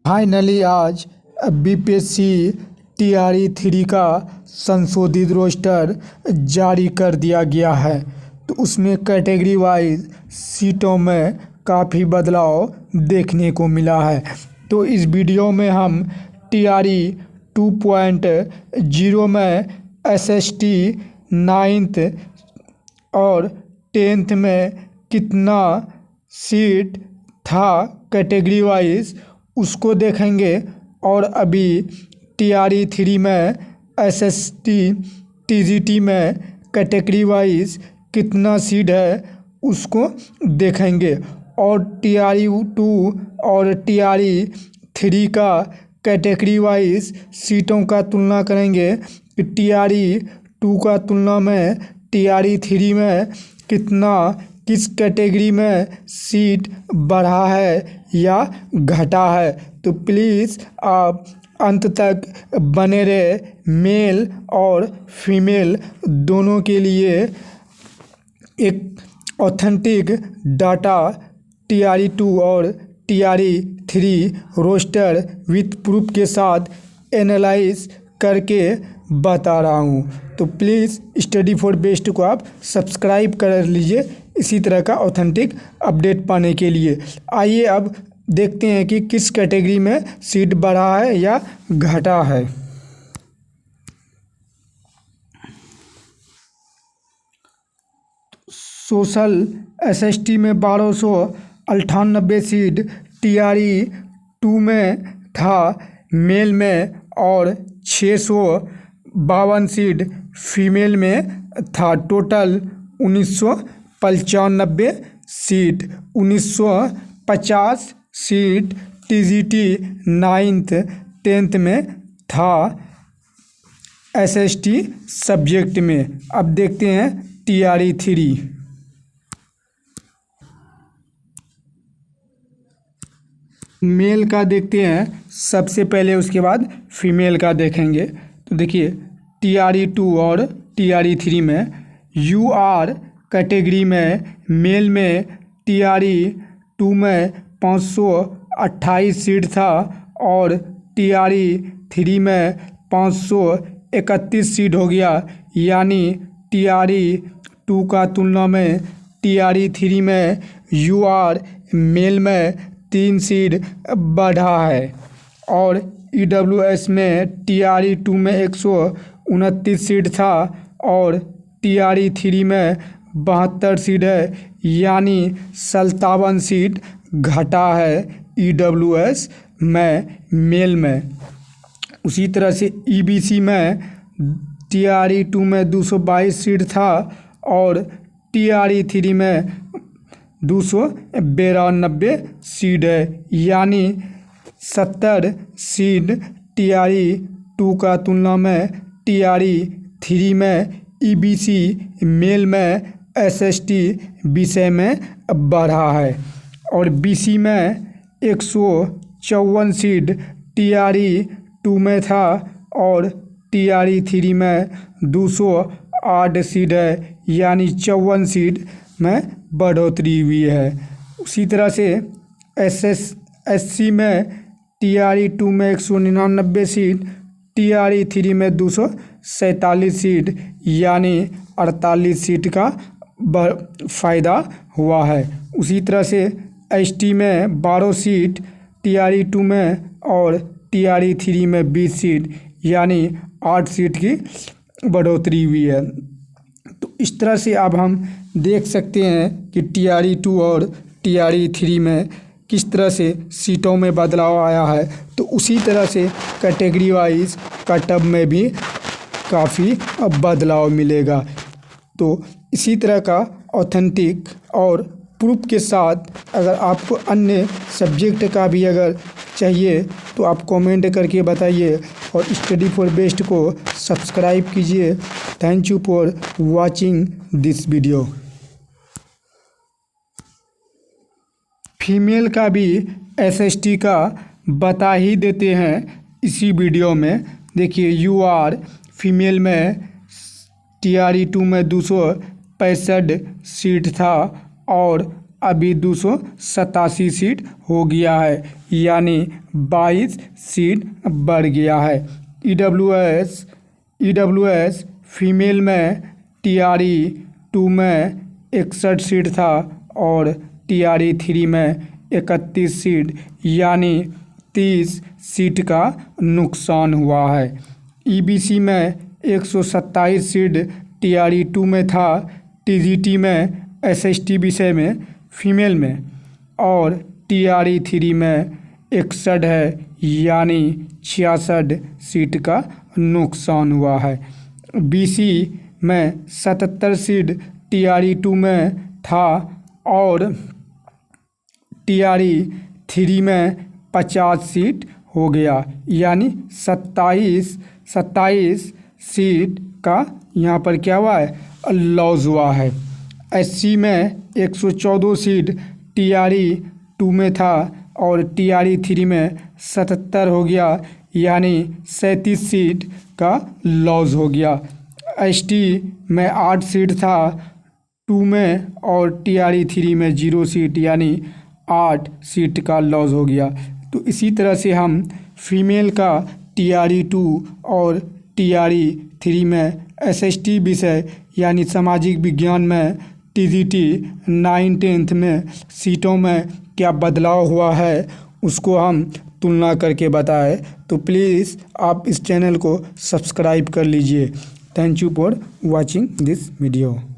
Finally आज BPSC TRE 3 का संशोधित रोस्टर जारी कर दिया गया है। तो उसमें कैटेगरी वाइज सीटों में काफ़ी बदलाव देखने को मिला है। तो इस वीडियो में हम टीआरई 2.0 में एसएसटी 9th और 10th में कितना सीट था कैटेगरी वाइज उसको देखेंगे, और अभी टीआरई 3 में एसएसटी टीजीटी में कैटेगरी वाइज कितना सीट है उसको देखेंगे, और टीआरई 2 और टीआरई 3 का कैटेगरी वाइज सीटों का तुलना करेंगे कि टीआरई 2 का तुलना में टीआरई 3 में किस कैटेगरी में सीट बढ़ा है या घटा है। तो प्लीज़ आप अंत तक बने रहे। मेल और फीमेल दोनों के लिए एक ऑथेंटिक डाटा टीआरई 2 और टीआरई 3 रोस्टर विथ प्रूफ के साथ एनालाइज करके बता रहा हूँ। तो प्लीज़ स्टडी फॉर बेस्ट को आप सब्सक्राइब कर लीजिए इसी तरह का ऑथेंटिक अपडेट पाने के लिए। आइए अब देखते हैं कि किस कैटेगरी में सीट बढ़ा है या घटा है। सोशल एसएसटी में 1298 सीट टीआरई 2 में था मेल में, और 652 सीट फीमेल में था। Total 1995 seat, 1950 seat TGT 9th 10th में था एसएसटी सब्जेक्ट में। अब देखते हैं टीआरई 3। मेल का देखते हैं सबसे पहले, उसके बाद फीमेल का देखेंगे। तो देखिए टीआरई 2 और टीआरई 3 में यूआर कैटेगरी में मेल में टीआरई 2 में 528 सीट था, और टीआरई 3 में 531 सीट हो गया। यानी टीआरई 2 का तुलना में टीआरई 3 में यूआर मेल में 3 सीट बढ़ा है, और ईडब्ल्यूएस में टीआरई 2 में 129 सीट था और टीआरई 3 में 72 सीट है। यानी 57 सीट घटा है ईडब्ल्यूएस में मेल में। उसी तरह से ईबीसी में टीआरई 2 में 222 सीट था, और टीआरई 3 में 292 सीट है। यानी 70 सीट टीआरई 2 का तुलना में टीआरई 3 में ईबीसी मेल में एसएसटी विषय में बढ़ा है, और बीसी में 154 सीट टीआरई 2 में था, और टीआरई 3 में 208 सीट है। यानी 54 सीट में बढ़ोतरी हुई है। उसी तरह से एसएससी में टीआरई 2 में 199 सीट, टीआरई 3 में 247 सीट, यानी 48 सीट का फ़ायदा हुआ है। उसी तरह से एसटी में 12 सीट टीआरई 2 में, और टीआरई 3 में 20 सीट, यानी 8 सीट की बढ़ोतरी हुई है। तो इस तरह से अब हम देख सकते हैं कि टीआरई 2 और टीआरई 3 में किस तरह से सीटों में बदलाव आया है। तो उसी तरह से कैटेगरी वाइज कटअप में भी काफ़ी बदलाव मिलेगा। तो इसी तरह का ऑथेंटिक और प्रूफ के साथ अगर आपको अन्य सब्जेक्ट का भी अगर चाहिए तो आप कमेंट करके बताइए, और स्टडी फॉर बेस्ट को सब्सक्राइब कीजिए। Thank you for watching this video. Female का भी एसएसटी का बता ही देते हैं इसी वीडियो में। देखिए यूआर फीमेल में टीआरई 2 में 265 सीट था, और अभी 287 सीट हो गया है, यानी 22 सीट बढ़ गया है। ईडब्ल्यूएस फीमेल में टीआरई 2 में 61 सीट था और टीआरई 3 में 31 सीट, यानी 30 सीट का नुकसान हुआ है। ईबीसी में 127 सीट टीआरई 2 में था, टीजीटी में एसएसटी विषय में फीमेल में, और टीआरई 3 में 61 है, यानी 66 सीट का नुकसान हुआ है। बीसी में 77 सीट टीआरई 2 में था और टीआरई 3 में 50 सीट हो गया, यानी 27 सीट का यहाँ पर क्या हुआ है, लॉस हुआ है। एससी में 114 सीट टीआरई 2 में था और टीआरई 3 में 77 हो गया, यानी 37 सीट का लॉस हो गया। एसटी में 8 सीट था 2 में और टीआरई 3 में 0 सीट, यानी 8 सीट का लॉस हो गया। तो इसी तरह से हम फीमेल का टीआरई 2 और टीआरई 3 में एसएसटी विषय यानी सामाजिक विज्ञान में टीजीटी 9-10 में सीटों में क्या बदलाव हुआ है उसको हम तुलना करके बताएं। तो प्लीज़ आप इस चैनल को सब्सक्राइब कर लीजिए। Thank you for watching this video.